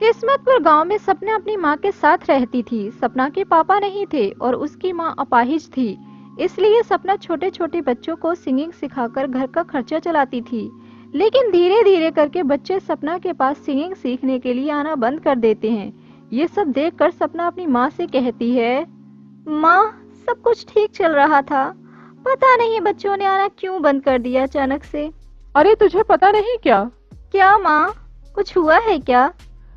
किस्मतपुर गांव में सपना अपनी मां के साथ रहती थी। सपना के पापा नहीं थे और उसकी मां अपाहिज थी, इसलिए सपना छोटे छोटे बच्चों को सिंगिंग सिखाकर घर का खर्चा चलाती थी। लेकिन धीरे धीरे करके बच्चे सपना के पास सिंगिंग सीखने के लिए आना बंद कर देते हैं। ये सब देखकर सपना अपनी माँ से कहती है, माँ, सब कुछ ठीक चल रहा था, पता नहीं बच्चों ने आना क्यों बंद कर दिया अचानक से। अरे तुझे पता नहीं क्या? क्या माँ, कुछ हुआ है क्या?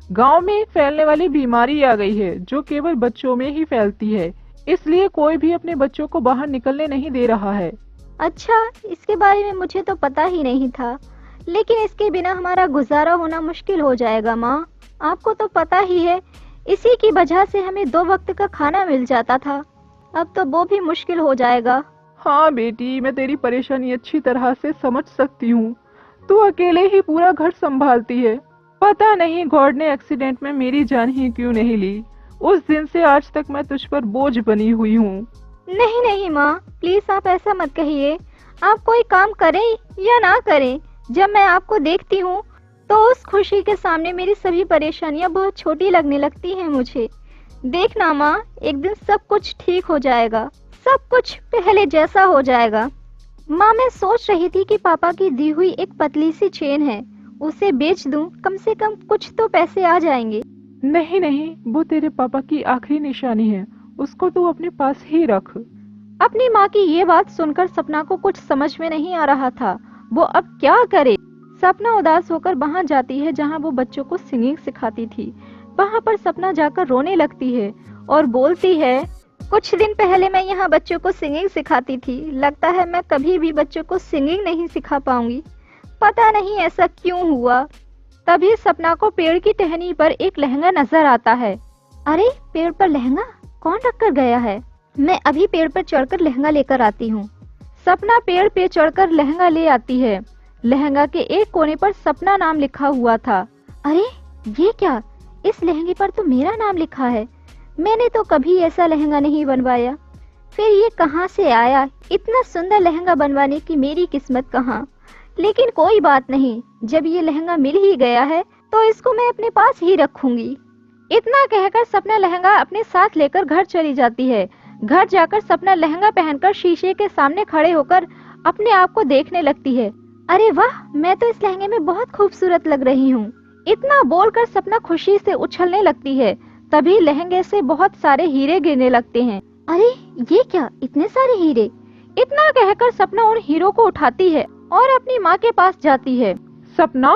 गांव में एक फैलने वाली बीमारी आ गई है जो केवल बच्चों में ही फैलती है, इसलिए कोई भी अपने बच्चों को बाहर निकलने नहीं दे रहा है। अच्छा, इसके बारे में मुझे तो पता ही नहीं था, लेकिन इसके बिना हमारा गुजारा होना मुश्किल हो जाएगा माँ। आपको तो पता ही है, इसी की वजह से हमें 2 वक्त का खाना मिल जाता था, अब तो वो भी मुश्किल हो जाएगा। हाँ बेटी, मैं तेरी परेशानी अच्छी तरह से समझ सकती हूँ। तू अकेले ही पूरा घर संभालती है। पता नहीं गॉड ने एक्सीडेंट में मेरी जान ही क्यों नहीं ली। उस दिन से आज तक मैं तुझ पर बोझ बनी हुई हूँ। नहीं नहीं माँ, प्लीज आप ऐसा मत कहिए। आप कोई काम करें या ना करें, जब मैं आपको देखती हूँ तो उस खुशी के सामने मेरी सभी परेशानियाँ बहुत छोटी लगने लगती हैं मुझे। देखना माँ, एक दिन सब कुछ ठीक हो जाएगा, सब कुछ पहले जैसा हो जाएगा। माँ, मैं सोच रही थी कि पापा की दी हुई एक पतली सी चेन है, उसे बेच दूं, कम से कम कुछ तो पैसे आ जाएंगे। नहीं नहीं, वो तेरे पापा की आखिरी निशानी है, उसको तू अपने पास ही रख। अपनी माँ की ये बात सुनकर सपना को कुछ समझ में नहीं आ रहा था, वो अब क्या करे। सपना उदास होकर वहाँ जाती है जहाँ वो बच्चों को सिंगिंग सिखाती थी। वहाँ पर सपना जाकर रोने लगती है और बोलती है, कुछ दिन पहले मैं यहाँ बच्चों को सिंगिंग सिखाती थी, लगता है मैं कभी भी बच्चों को सिंगिंग नहीं सिखा पाऊंगी, पता नहीं ऐसा क्यों हुआ। तभी सपना को पेड़ की टहनी पर एक लहंगा नजर आता है। अरे, पेड़ पर लहंगा कौन रख कर गया है? मैं अभी पेड़ पर चढ़कर लहंगा लेकर आती हूँ। सपना पेड़ पे चढ़कर लहंगा ले आती है। लहंगा के एक कोने पर सपना नाम लिखा हुआ था। अरे ये क्या, इस लहंगे पर तो मेरा नाम लिखा है, मैंने तो कभी ऐसा लहंगा नहीं बनवाया। फिर ये कहाँ से आया? इतना सुंदर लहंगा बनवाने की मेरी किस्मत कहाँ। लेकिन कोई बात नहीं, जब ये लहंगा मिल ही गया है तो इसको मैं अपने पास ही रखूंगी। इतना कहकर सपना लहंगा अपने साथ लेकर घर चली जाती है। घर जाकर सपना लहंगा पहनकर शीशे के सामने खड़े होकर अपने आप को देखने लगती है। अरे वाह, मैं तो इस लहंगे में बहुत खूबसूरत लग रही हूँ। इतना बोलकर सपना खुशी से उछलने लगती है। तभी लहंगे से बहुत सारे हीरे गिरने लगते हैं। अरे ये क्या, इतने सारे हीरे? इतना कहकर सपना उन हीरो को उठाती है और अपनी माँ के पास जाती है। सपना,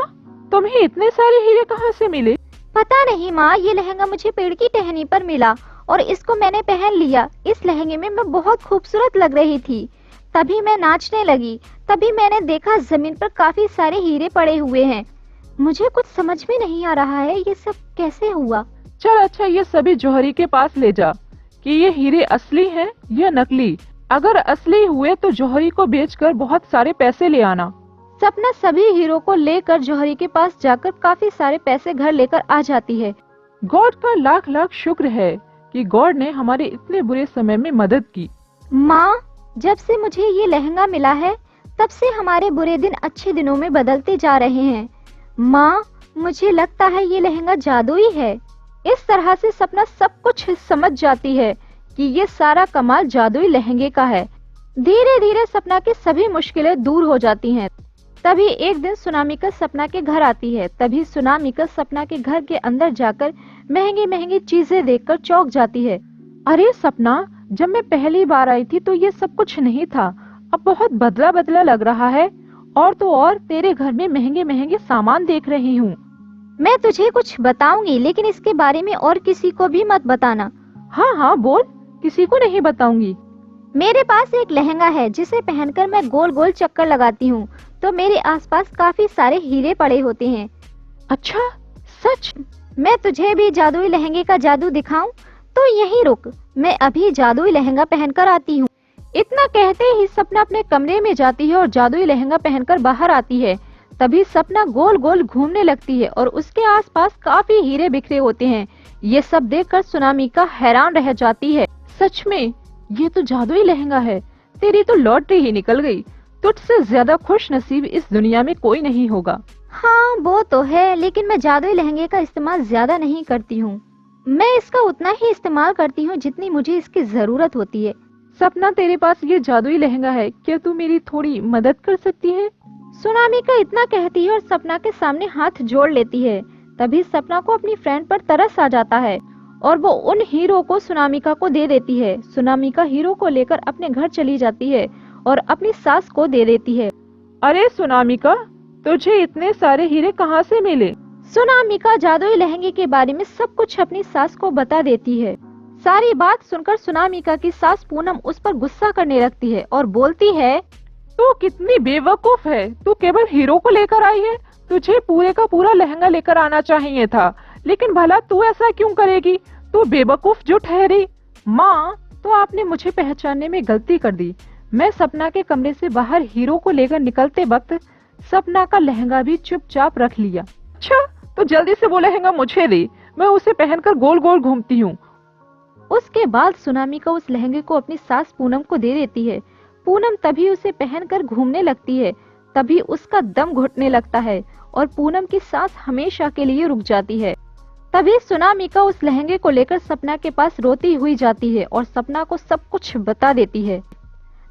तुम्हें इतने सारे हीरे कहाँ से मिले? पता नहीं माँ, ये लहंगा मुझे पेड़ की टहनी पर मिला और इसको मैंने पहन लिया। इस लहंगे में मैं बहुत खूबसूरत लग रही थी, तभी मैं नाचने लगी। तभी मैंने देखा जमीन पर काफी सारे हीरे पड़े हुए हैं। मुझे कुछ समझ में नहीं आ रहा है, ये सब कैसे हुआ। चल अच्छा, ये सभी जौहरी के पास ले जा कि ये हीरे असली हैं या नकली। अगर असली हुए तो जौहरी को बेचकर बहुत सारे पैसे ले आना। सपना सभी हीरो को लेकर जौहरी के पास जाकर काफी सारे पैसे घर लेकर आ जाती है। गॉड का लाख लाख शुक्र है कि गॉड ने हमारे इतने बुरे समय में मदद की। माँ, जब से मुझे ये लहंगा मिला है तब से हमारे बुरे दिन अच्छे दिनों में बदलते जा रहे हैं। माँ, मुझे लगता है ये लहंगा जादुई है। इस तरह से सपना सब कुछ समझ जाती है कि ये सारा कमाल जादुई लहंगे का है। धीरे धीरे सपना की सभी मुश्किलें दूर हो जाती हैं। तभी एक दिन सुनामिका सपना के घर आती है। तभी सुनामिका सपना के घर के अंदर जाकर महंगी महंगी चीजें देखकर चौंक जाती है। अरे सपना, जब मैं पहली बार आई थी तो ये सब कुछ नहीं था, अब बहुत बदला बदला लग रहा है। और तो और तेरे घर में महंगे महंगे सामान देख रही हूँ। मैं तुझे कुछ बताऊंगी, लेकिन इसके बारे में और किसी को भी मत बताना। हाँ हाँ बोल, किसी को नहीं बताऊंगी। मेरे पास एक लहंगा है जिसे पहनकर मैं गोल गोल चक्कर लगाती हूँ तो मेरे आसपास काफी सारे हीरे पड़े होते हैं। अच्छा, सच? मैं तुझे भी जादुई लहंगे का जादू दिखाऊं? तो यहीं रुक, मैं अभी जादुई लहंगा पहनकर आती हूँ। इतना कहते ही सपना अपने कमरे में जाती है और जादुई लहंगा पहनकर बाहर आती है। तभी सपना गोल गोल घूमने लगती है और उसके आसपास काफी हीरे बिखरे होते हैं। ये सब देखकर सुनामिका हैरान रह जाती है। सच में ये तो जादुई लहंगा है, तेरी तो लॉटरी ही निकल गई। तुझसे ज्यादा खुश नसीब इस दुनिया में कोई नहीं होगा। हाँ वो तो है, लेकिन मैं जादुई लहंगे का इस्तेमाल ज्यादा नहीं करती हूँ। मैं इसका उतना ही इस्तेमाल करती हूँ जितनी मुझे इसकी जरूरत होती है। सपना, तेरे पास ये जादुई लहंगा है, क्या तू मेरी थोड़ी मदद कर सकती है? सुनामिका इतना कहती है और सपना के सामने हाथ जोड़ लेती है। तभी सपना को अपनी फ्रेंड पर तरस आ जाता है और वो उन हीरो को सुनामिका को दे देती है। सुनामिका हीरो को लेकर अपने घर चली जाती है और अपनी सास को दे देती है। अरे सुनामिका, तुझे इतने सारे हीरे कहाँ से मिले? सुनामिका जादुई लहंगे के बारे में सब कुछ अपनी सास को बता देती है। सारी बात सुनकर सुनामिका की सास पूनम उस पर गुस्सा करने लगती है और बोलती है, तू कितनी बेवकूफ है, तू केवल हीरो को लेकर आई है। तुझे पूरे का पूरा लहंगा लेकर आना चाहिए था, लेकिन भला तू ऐसा क्यों करेगी? तू बेवकूफ जो ठहरी। माँ, तो आपने मुझे पहचानने में गलती कर दी। मैं सपना के कमरे से बाहर हीरो को लेकर निकलते वक्त सपना का लहंगा भी चुपचाप रख लिया। अच्छा, तो जल्दी से वो लहंगा मुझे दे, मैं उसे पहनकर गोल गोल घूमती हूँ। उसके बाद सुनामिका उस लहंगे को अपनी सास पूनम को दे देती है। पूनम तभी उसे पहनकर घूमने लगती है। तभी उसका दम घुटने लगता है और पूनम की सांस हमेशा के लिए रुक जाती है। तभी सुनामिका उस लहंगे को लेकर सपना के पास रोती हुई जाती है और सपना को सब कुछ बता देती है।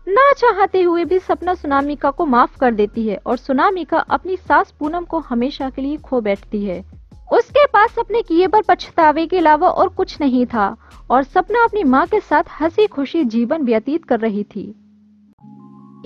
ना चाहते हुए भी सपना सुनामिका को माफ कर देती है और सुनामिका अपनी सास पूनम को हमेशा के लिए खो बैठती है। उसके पास अपने किए पर पछतावे के अलावा और कुछ नहीं था और सपना अपनी माँ के साथ हंसी खुशी जीवन व्यतीत कर रही थी।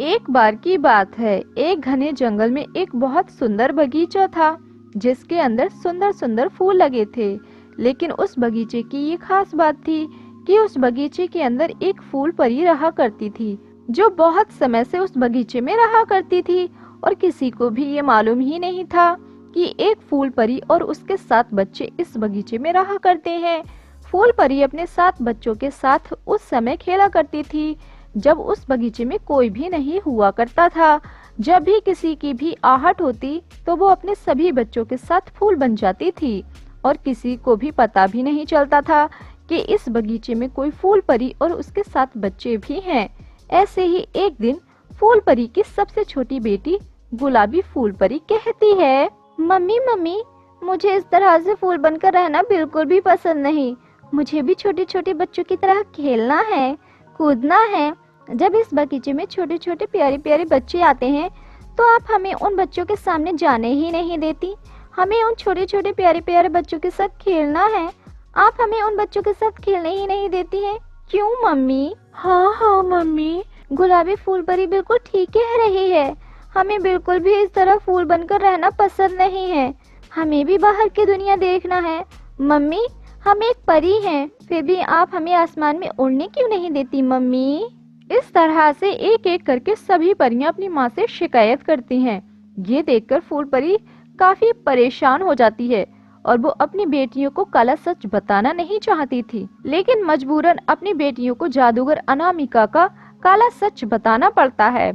एक बार की बात है, एक घने जंगल में एक बहुत सुंदर बगीचा था जिसके अंदर सुंदर सुंदर फूल लगे थे। लेकिन उस बगीचे की ये खास बात थी कि उस बगीचे के अंदर एक फूल परी रहा करती थी जो बहुत समय से उस बगीचे में रहा करती थी और किसी को भी ये मालूम ही नहीं था कि एक फूल परी और उसके 7 बच्चे इस बगीचे में रहा करते हैं। फूल परी अपने 7 बच्चों के साथ उस समय खेला करती थी जब उस बगीचे में कोई भी नहीं हुआ करता था। जब भी किसी की भी आहट होती तो वो अपने सभी बच्चों के साथ फूल बन जाती थी और किसी को भी पता भी नहीं चलता था कि इस बगीचे में कोई फूल परी और उसके 7 बच्चे भी हैं। ऐसे ही एक दिन फूल परी की सबसे छोटी बेटी गुलाबी फूल परी कहती है, मम्मी मम्मी, मुझे इस तरह से फूल बनकर रहना बिल्कुल भी पसंद नहीं। मुझे भी छोटे छोटे बच्चों की तरह खेलना है, कूदना है। जब इस बगीचे में छोटे छोटे प्यारे प्यारे बच्चे आते हैं तो आप हमें उन बच्चों के सामने जाने ही नहीं देती। हमें उन छोटे छोटे प्यारे प्यारे बच्चों के साथ खेलना है, आप हमें उन बच्चों के साथ खेलने ही नहीं देती हैं। क्यों मम्मी? हाँ हाँ मम्मी, गुलाबी फूल परी बिल्कुल ठीक कह रही है। हमें बिल्कुल भी इस तरह फूल बनकर रहना पसंद नहीं है। हमें भी बाहर की दुनिया देखना है। मम्मी, हम एक परी हैं, फिर भी आप हमें आसमान में उड़ने क्यों नहीं देती मम्मी? इस तरह से एक एक करके सभी परियां अपनी माँ से शिकायत करती हैं। ये देखकर फूल परी काफी परेशान हो जाती है और वो अपनी बेटियों को काला सच बताना नहीं चाहती थी, लेकिन मजबूरन अपनी बेटियों को जादूगर अनामिका का काला सच बताना पड़ता है।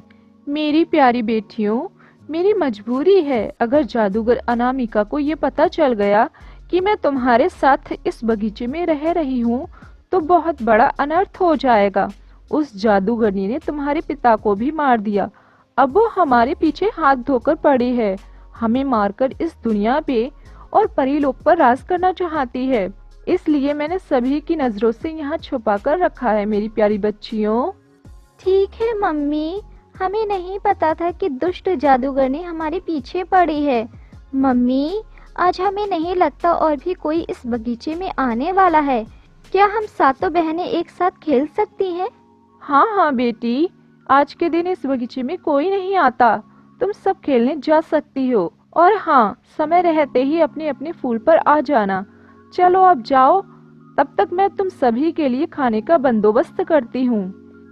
मेरी प्यारी बेटियों, मेरी मजबूरी है। अगर जादूगर अनामिका को ये पता चल गया कि मैं तुम्हारे साथ इस बगीचे में रह रही हूँ तो बहुत बड़ा अनर्थ हो जाएगा। उस जादूगरनी ने तुम्हारे पिता को भी मार दिया। अब वो हमारे पीछे हाथ धोकर पड़ी है, हमें मारकर इस दुनिया पे और परीलोक पर राज करना चाहती है। इसलिए मैंने सभी की नजरों से यहाँ छुपा कर रखा है मेरी प्यारी बच्चियों। ठीक है मम्मी, हमें नहीं पता था कि दुष्ट जादूगरनी हमारे पीछे पड़ी है। मम्मी, आज हमें नहीं लगता और भी कोई इस बगीचे में आने वाला है। क्या हम सातों बहनें एक साथ खेल सकती हैं? हाँ हाँ बेटी, आज के दिन इस बगीचे में कोई नहीं आता, तुम सब खेलने जा सकती हो। और हाँ, समय रहते ही अपने अपने फूल पर आ जाना। चलो अब जाओ, तब तक मैं तुम सभी के लिए खाने का बंदोबस्त करती हूँ।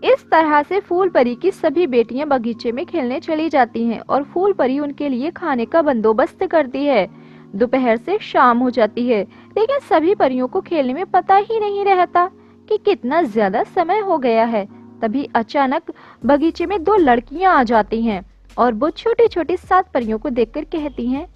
इस तरह से फूल परी की सभी बेटियां बगीचे में खेलने चली जाती हैं और फूल परी उनके लिए खाने का बंदोबस्त करती है। दोपहर से शाम हो जाती है, लेकिन सभी परियों को खेलने में पता ही नहीं रहता कि कितना ज्यादा समय हो गया है। तभी अचानक बगीचे में 2 लड़कियां आ जाती हैं और वो छोटी छोटी 7 परियों को देखकर कहती हैं,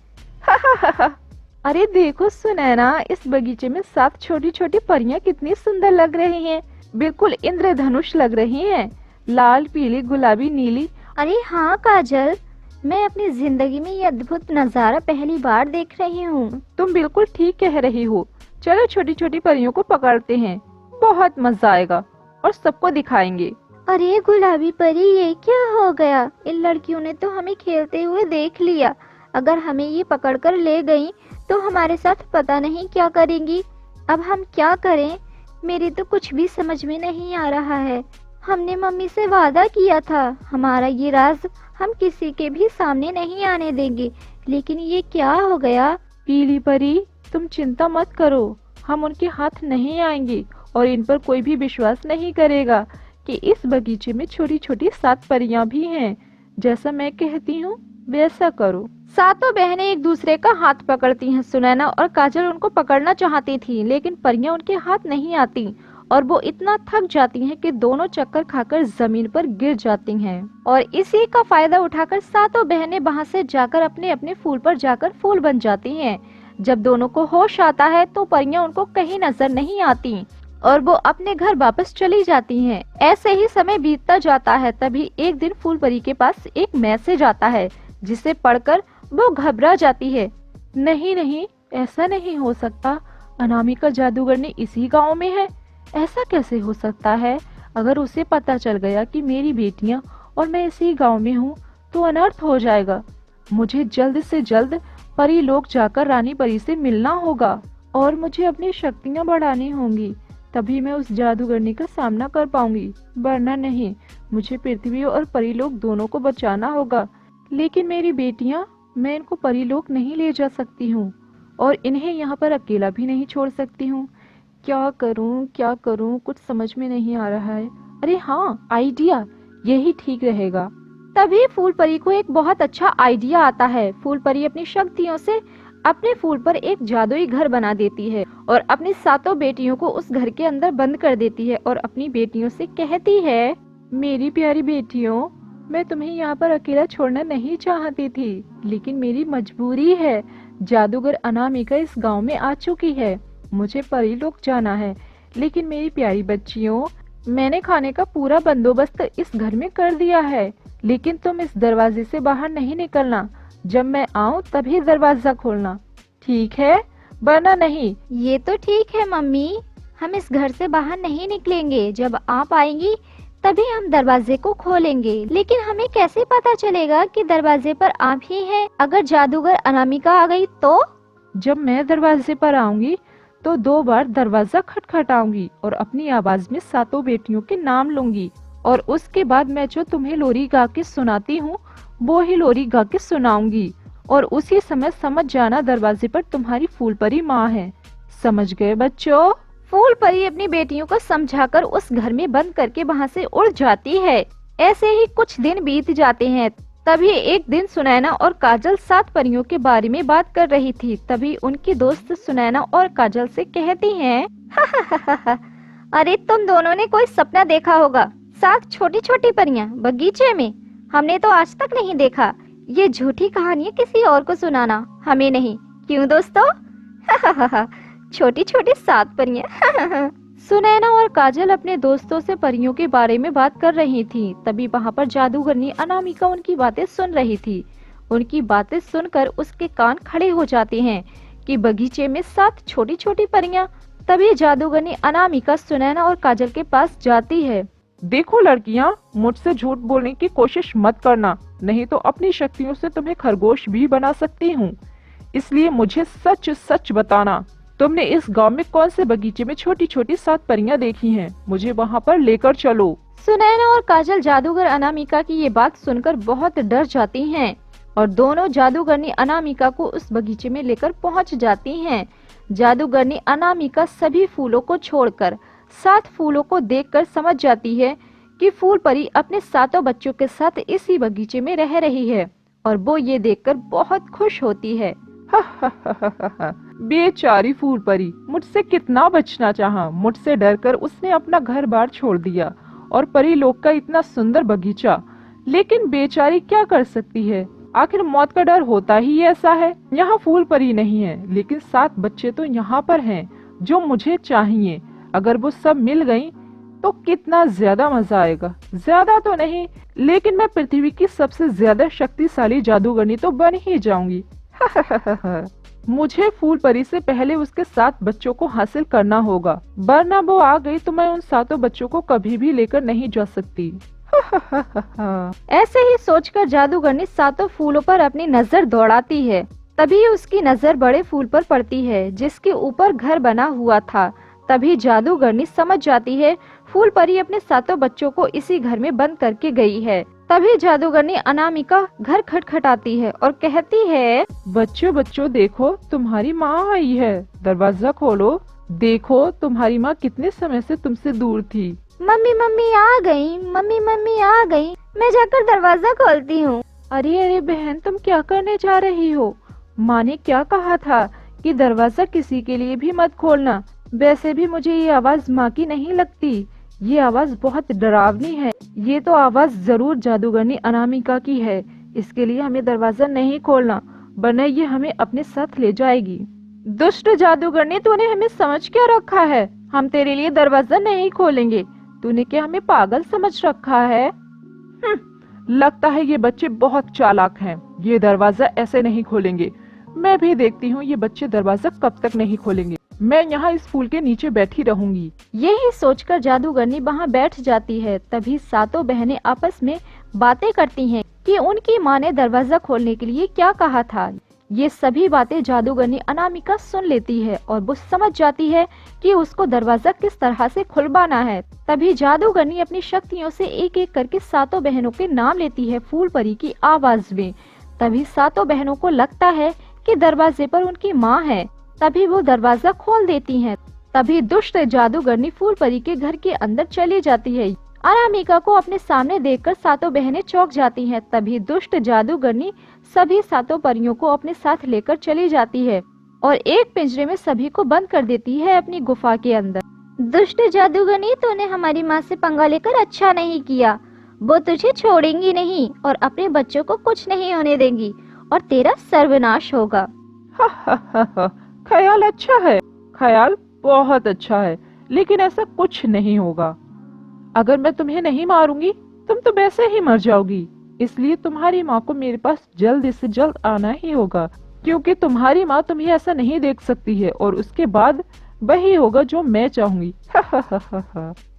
अरे देखो सुनैना, इस बगीचे में 7 छोटी छोटी परियां कितनी सुंदर लग रही हैं, बिल्कुल इंद्रधनुष लग रही हैं, लाल पीली गुलाबी नीली। अरे हाँ काजल, मैं अपनी जिंदगी में ये अद्भुत नजारा पहली बार देख रही हूँ। तुम बिल्कुल ठीक कह रही हो। चलो छोटी छोटी परियों को पकड़ते हैं, बहुत मजा आएगा और सबको दिखाएंगे। अरे गुलाबी परी, ये क्या हो गया? इन लड़कियों ने तो हमें खेलते हुए देख लिया। अगर हमें ये पकड़कर ले गईं, तो हमारे साथ पता नहीं क्या करेंगी। अब हम क्या करें? मेरे तो कुछ भी समझ में नहीं आ रहा है। हमने मम्मी से वादा किया था, हमारा ये राज हम किसी के भी सामने नहीं आने देंगे, लेकिन ये क्या हो गया? पीली परी, तुम चिंता मत करो, हम उनके हाथ नहीं आएंगे और इन पर कोई भी विश्वास नहीं करेगा कि इस बगीचे में छोटी छोटी 7 परियां भी हैं। जैसा मैं कहती हूँ वैसा करो। सातों बहनें एक दूसरे का हाथ पकड़ती हैं। सुनैना और काजल उनको पकड़ना चाहती थी, लेकिन परियां उनके हाथ नहीं आती और वो इतना थक जाती हैं कि दोनों चक्कर खाकर जमीन पर गिर जाती हैं। और इसी का फायदा उठाकर सातों बहनें वहां से जाकर अपने अपने फूल पर जाकर फूल बन जाती हैं। जब दोनों को होश आता है तो परियां उनको कहीं नजर नहीं आती और वो अपने घर वापस चली जाती हैं। ऐसे ही समय बीतता जाता है। तभी एक दिन फूल परी के पास एक मैसेज आता है, जिसे पढ़कर वो घबरा जाती है। नहीं नहीं, ऐसा नहीं हो सकता। अनामिका जादूगरनी इसी गांव में है। ऐसा कैसे हो सकता है? अगर उसे पता चल गया कि मेरी बेटियां और मैं इसी गांव में हूँ तो अनर्थ हो जाएगा। मुझे जल्द से जल्द परी लोग जाकर रानी परी से मिलना होगा और मुझे अपनी शक्तियां बढ़ानी होंगी। तभी मैं उस जादूगरनी का सामना कर पाऊंगी, वरना नहीं। मुझे पृथ्वी और परी लोग दोनों को बचाना होगा। लेकिन मेरी बेटियां, मैं इनको परी लोग नहीं ले जा सकती हूँ और इन्हें यहाँ पर अकेला भी नहीं छोड़ सकती हूँ। क्या करूँ कुछ समझ में नहीं आ रहा है। अरे हाँ, आइडिया, यही ठीक रहेगा। तभी फूल परी को एक बहुत अच्छा आइडिया आता है। फूल परी अपनी शक्तियों से अपने फूल पर एक जादुई घर बना देती है और अपनी सातों बेटियों को उस घर के अंदर बंद कर देती है और अपनी बेटियों से कहती है, मेरी प्यारी बेटियों, मैं तुम्हें यहाँ पर अकेला छोड़ना नहीं चाहती थी, लेकिन मेरी मजबूरी है। जादूगर अनामिका इस गांव में आ चुकी है। मुझे परी लोग जाना है। लेकिन मेरी प्यारी बच्चियों, मैंने खाने का पूरा बंदोबस्त इस घर में कर दिया है, लेकिन तुम इस दरवाजे से बाहर नहीं निकलना। जब मैं आऊँ तभी दरवाजा खोलना, ठीक है? वरना नहीं। ये तो ठीक है मम्मी, हम इस घर से बाहर नहीं निकलेंगे। जब आप आएंगी तभी हम दरवाजे को खोलेंगे। लेकिन हमें कैसे पता चलेगा कि दरवाजे पर आप ही हैं? अगर जादूगर अनामिका आ गई तो? जब मैं दरवाजे पर आऊंगी तो 2 बार दरवाजा खटखटाऊंगी और अपनी आवाज में सातों बेटियों के नाम लूंगी और उसके बाद मैं जो तुम्हें लोरी गा के सुनाती हूँ वो ही लोरी गा के सुनाऊंगी और उसी समय समझ जाना दरवाजे पर तुम्हारी फूल परी माँ है। समझ गए बच्चों? फूल परी अपनी बेटियों को समझाकर उस घर में बंद करके वहाँ से उड़ जाती है। ऐसे ही कुछ दिन बीत जाते हैं। तभी एक दिन सुनैना और काजल 7 परियों के बारे में बात कर रही थी। तभी उनकी दोस्त सुनैना और काजल से कहती हैं, अरे तुम दोनों ने कोई सपना देखा होगा। 7 छोटी छोटी परियां बगीचे में, हमने तो आज तक नहीं देखा। ये झूठी कहानियां किसी और को सुनाना, हमें नहीं। क्यों दोस्तों? छोटी छोटी 7 परियां। सुनैना और काजल अपने दोस्तों से परियों के बारे में बात कर रही थी। तभी वहाँ पर जादूगरनी अनामिका उनकी बातें सुन रही थी। उनकी बातें सुनकर उसके कान खड़े हो जाते हैं कि बगीचे में 7 छोटी छोटी परियां। तभी जादूगरनी अनामिका सुनैना और काजल के पास जाती है। देखो लड़कियां, मुझसे झूठ बोलने की कोशिश मत करना, नहीं तो अपनी शक्तियों से तुम्हें खरगोश भी बना सकती हूँ। इसलिए मुझे सच सच बताना, तुमने इस गांव में कौन से बगीचे में छोटी छोटी 7 परियां देखी हैं? मुझे वहां पर लेकर चलो। सुनैना और काजल जादूगर अनामिका की ये बात सुनकर बहुत डर जाती हैं और दोनों जादूगरनी अनामिका को उस बगीचे में लेकर पहुंच जाती हैं। जादूगरनी अनामिका सभी फूलों को छोड़कर 7 फूलों को देखकर समझ जाती है कि फूल परी अपने 7 बच्चों के साथ इसी बगीचे में रह रही है और वो ये देखकर बहुत खुश होती है। बेचारी फूल परी, मुझसे कितना बचना चाहा। मुझसे डरकर उसने अपना घर बार छोड़ दिया और परी लोक का इतना सुंदर बगीचा। लेकिन बेचारी क्या कर सकती है, आखिर मौत का डर होता ही ऐसा है। यहाँ फूल परी नहीं है, लेकिन 7 बच्चे तो यहाँ पर हैं जो मुझे चाहिए। अगर वो सब मिल गयी तो कितना ज्यादा मजा आएगा। ज्यादा तो नहीं, लेकिन मैं पृथ्वी की सबसे ज्यादा शक्तिशाली जादूगरनी तो बन ही जाऊंगी। मुझे फूल परी से पहले उसके 7 बच्चों को हासिल करना होगा, वरना वो आ गई तो मैं उन 7 बच्चों को कभी भी लेकर नहीं जा सकती। ऐसे ही सोचकर जादूगरनी 7 फूलों पर अपनी नजर दौड़ाती है। तभी उसकी नजर बड़े फूल पर पड़ती है जिसके ऊपर घर बना हुआ था। तभी जादूगरनी समझ जाती है फूल परी अपने 7 बच्चों को इसी घर में बंद करके गई है। तभी जादूगरनी अनामिका घर खटखटाती है और कहती है, बच्चों बच्चों देखो, तुम्हारी माँ आई है, दरवाजा खोलो। देखो तुम्हारी माँ कितने समय से तुमसे दूर थी। मम्मी मम्मी आ गई, मम्मी मम्मी आ गई, मैं जाकर दरवाजा खोलती हूँ। अरे अरे बहन, तुम क्या करने जा रही हो? माँ ने क्या कहा था कि दरवाजा किसी के लिए भी मत खोलना। वैसे भी मुझे ये आवाज माँ की नहीं लगती, ये आवाज बहुत डरावनी है। ये तो आवाज जरूर जादूगरनी अनामिका की है। इसके लिए हमें दरवाजा नहीं खोलना, वरना ये हमें अपने साथ ले जाएगी। दुष्ट जादूगरनी, तूने हमें समझ क्या रखा है? हम तेरे लिए दरवाजा नहीं खोलेंगे। तूने क्या हमें पागल समझ रखा है? लगता है ये बच्चे बहुत चालाक हैं। ये दरवाजा ऐसे नहीं खोलेंगे। मैं भी देखती हूँ ये बच्चे दरवाजा कब तक नहीं खोलेंगे। मैं यहाँ इस फूल के नीचे बैठी रहूंगी। यही सोचकर जादूगरनी वहाँ बैठ जाती है। तभी 7 बहनें आपस में बातें करती हैं कि उनकी माँ ने दरवाजा खोलने के लिए क्या कहा था। ये सभी बातें जादूगरनी अनामिका सुन लेती है और वो समझ जाती है कि उसको दरवाजा किस तरह से खुलवाना है। तभी जादूगरनी अपनी शक्तियों से एक एक करके 7 बहनों के नाम लेती है फूल परी की आवाज में। तभी 7 बहनों को लगता है कि दरवाजे पर उनकी माँ है। तभी वो दरवाजा खोल देती हैं। तभी दुष्ट जादूगरनी फूल परी के घर के अंदर चली जाती है। अनामिका को अपने सामने देखकर 7 बहनें चौंक जाती हैं। तभी दुष्ट जादूगरनी सभी 7 परियों को अपने साथ लेकर चली जाती है और एक पिंजरे में सभी को बंद कर देती है अपनी गुफा के अंदर। दुष्ट जादूगरनी, तूने हमारी माँ से पंगा लेकर अच्छा नहीं किया। वो तुझे छोड़ेंगी नहीं और अपने बच्चों को कुछ नहीं होने देंगी और तेरा सर्वनाश होगा। ख्याल अच्छा है, ख्याल बहुत अच्छा है, लेकिन ऐसा कुछ नहीं होगा। अगर मैं तुम्हें नहीं मारूंगी, तुम तो वैसे ही मर जाओगी। इसलिए तुम्हारी माँ को मेरे पास जल्द से जल्द आना ही होगा, क्योंकि तुम्हारी माँ तुम्हें ऐसा नहीं देख सकती है और उसके बाद वही होगा जो मैं चाहूंगी।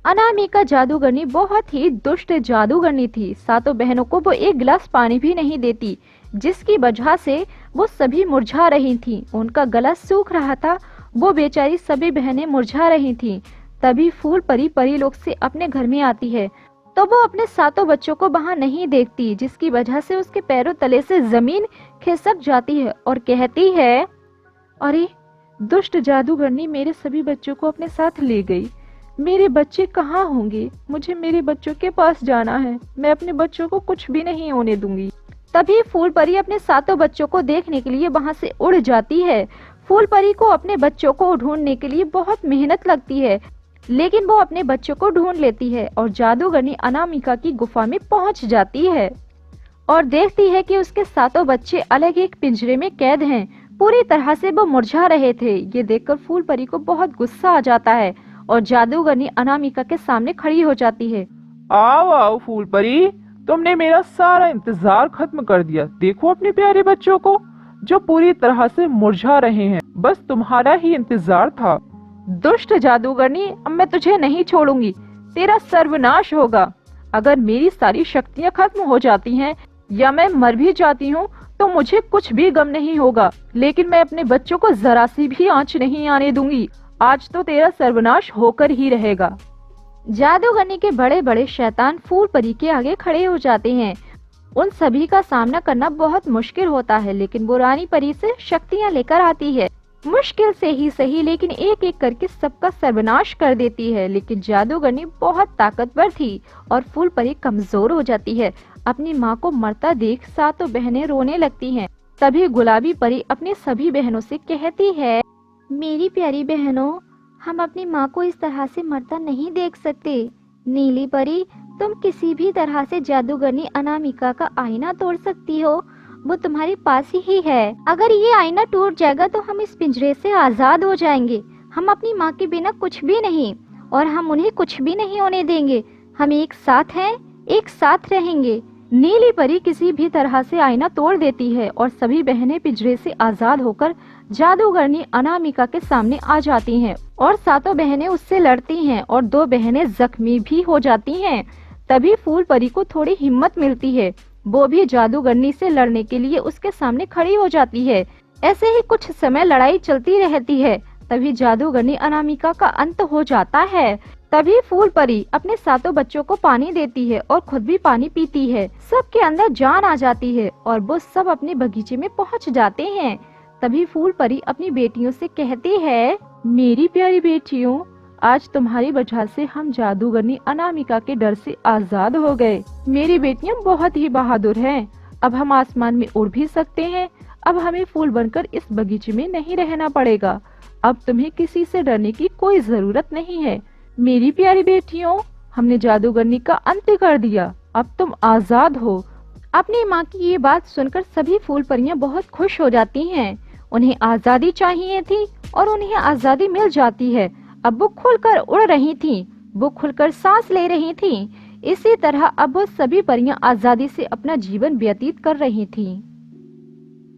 अनामिका जादूगरनी बहुत ही दुष्ट जादूगरनी थी। 7 बहनों को वो एक गिलास पानी भी नहीं देती, जिसकी वजह से वो सभी मुरझा रही थीं। उनका गला सूख रहा था। वो बेचारी सभी बहनें मुरझा रही थीं। तभी फूल परी परीलोक से अपने घर में आती है तो वो अपने 7 बच्चों को वहां नहीं देखती, जिसकी वजह से उसके पैरों तले से जमीन खिसक जाती है और कहती है, अरे दुष्ट जादूगरनी मेरे सभी बच्चों को अपने साथ ले गई। मेरे बच्चे कहाँ होंगे? मुझे मेरे बच्चों के पास जाना है। मैं अपने बच्चों को कुछ भी नहीं होने दूंगी। तभी फूल परी अपने 7 बच्चों को देखने के लिए वहां से उड़ जाती है। फूल परी को अपने बच्चों को ढूंढने के लिए बहुत मेहनत लगती है, लेकिन वो अपने बच्चों को ढूंढ लेती है और जादूगरनी अनामिका की गुफा में पहुंच जाती है और देखती है कि उसके 7 बच्चे अलग एक पिंजरे में कैद हैं। पूरी तरह से वो मुरझा रहे थे। ये देखकर फूल परी को बहुत गुस्सा आ जाता है और जादूगरनी अनामिका के सामने खड़ी हो जाती है। आओ आओ फूल परी, तुमने मेरा सारा इंतजार खत्म कर दिया। देखो अपने प्यारे बच्चों को, जो पूरी तरह से मुरझा रहे हैं। बस तुम्हारा ही इंतजार था। दुष्ट जादूगरनी, अब मैं तुझे नहीं छोड़ूंगी। तेरा सर्वनाश होगा। अगर मेरी सारी शक्तियाँ खत्म हो जाती हैं या मैं मर भी जाती हूँ तो मुझे कुछ भी गम नहीं होगा, लेकिन मैं अपने बच्चों को जरा सी भी आंच नहीं आने दूंगी। आज तो तेरा सर्वनाश होकर ही रहेगा। जादूगरनी के बड़े बड़े शैतान फूल परी के आगे खड़े हो जाते हैं। उन सभी का सामना करना बहुत मुश्किल होता है, लेकिन वो रानी परी से शक्तियाँ लेकर आती है। मुश्किल से ही सही, लेकिन एक एक करके सबका सर्वनाश कर देती है। लेकिन जादूगरनी बहुत ताकतवर थी और फूल परी कमजोर हो जाती है। अपनी माँ को मरता देख 7 बहनें रोने लगती हैं। तभी गुलाबी परी अपनी सभी बहनों से कहती है, मेरी प्यारी बहनों, हम अपनी माँ को इस तरह से मरता नहीं देख सकते। नीली परी, तुम किसी भी तरह से जादूगरनी अनामिका का आईना तोड़ सकती हो। वो तुम्हारे पास ही है। अगर ये आईना टूट जाएगा तो हम इस पिंजरे से आजाद हो जाएंगे। हम अपनी माँ के बिना कुछ भी नहीं। और हम उन्हें कुछ भी नहीं होने देंगे। हम एक साथ हैं, एक साथ रहेंगे। नीली परी किसी भी तरह से आईना तोड़ देती है और सभी बहनें पिंजरे से आजाद होकर जादूगरनी अनामिका के सामने आ जाती हैं और सातों बहनें उससे लड़ती हैं और 2 बहनें जख्मी भी हो जाती हैं। तभी फूल परी को थोड़ी हिम्मत मिलती है, वो भी जादूगरनी से लड़ने के लिए उसके सामने खड़ी हो जाती है। ऐसे ही कुछ समय लड़ाई चलती रहती है। तभी जादूगरनी अनामिका का अंत हो जाता है। तभी फूल परी अपने सातों बच्चों को पानी देती है और खुद भी पानी पीती है। सबके अंदर जान आ जाती है और वो सब अपने बगीचे में पहुंच जाते हैं। तभी फूल परी अपनी बेटियों से कहती है, मेरी प्यारी बेटियों, आज तुम्हारी वजह से हम जादूगरनी अनामिका के डर से आजाद हो गए। मेरी बेटियां बहुत ही बहादुर हैं। अब हम आसमान में उड़ भी सकते हैं। अब हमें फूल बनकर इस बगीचे में नहीं रहना पड़ेगा। अब तुम्हें किसी से डरने की कोई जरूरत नहीं है। मेरी प्यारी बेटियों, हमने जादूगरनी का अंत कर दिया। अब तुम आजाद हो। अपनी माँ की ये बात सुनकर सभी फूल परियां बहुत खुश हो जाती हैं। उन्हें आजादी चाहिए थी और उन्हें आजादी मिल जाती है। अब वो खुलकर उड़ रही थीं, वो खुलकर सांस ले रही थीं। इसी तरह अब वो सभी परियां आजादी से अपना जीवन व्यतीत कर रही थीं।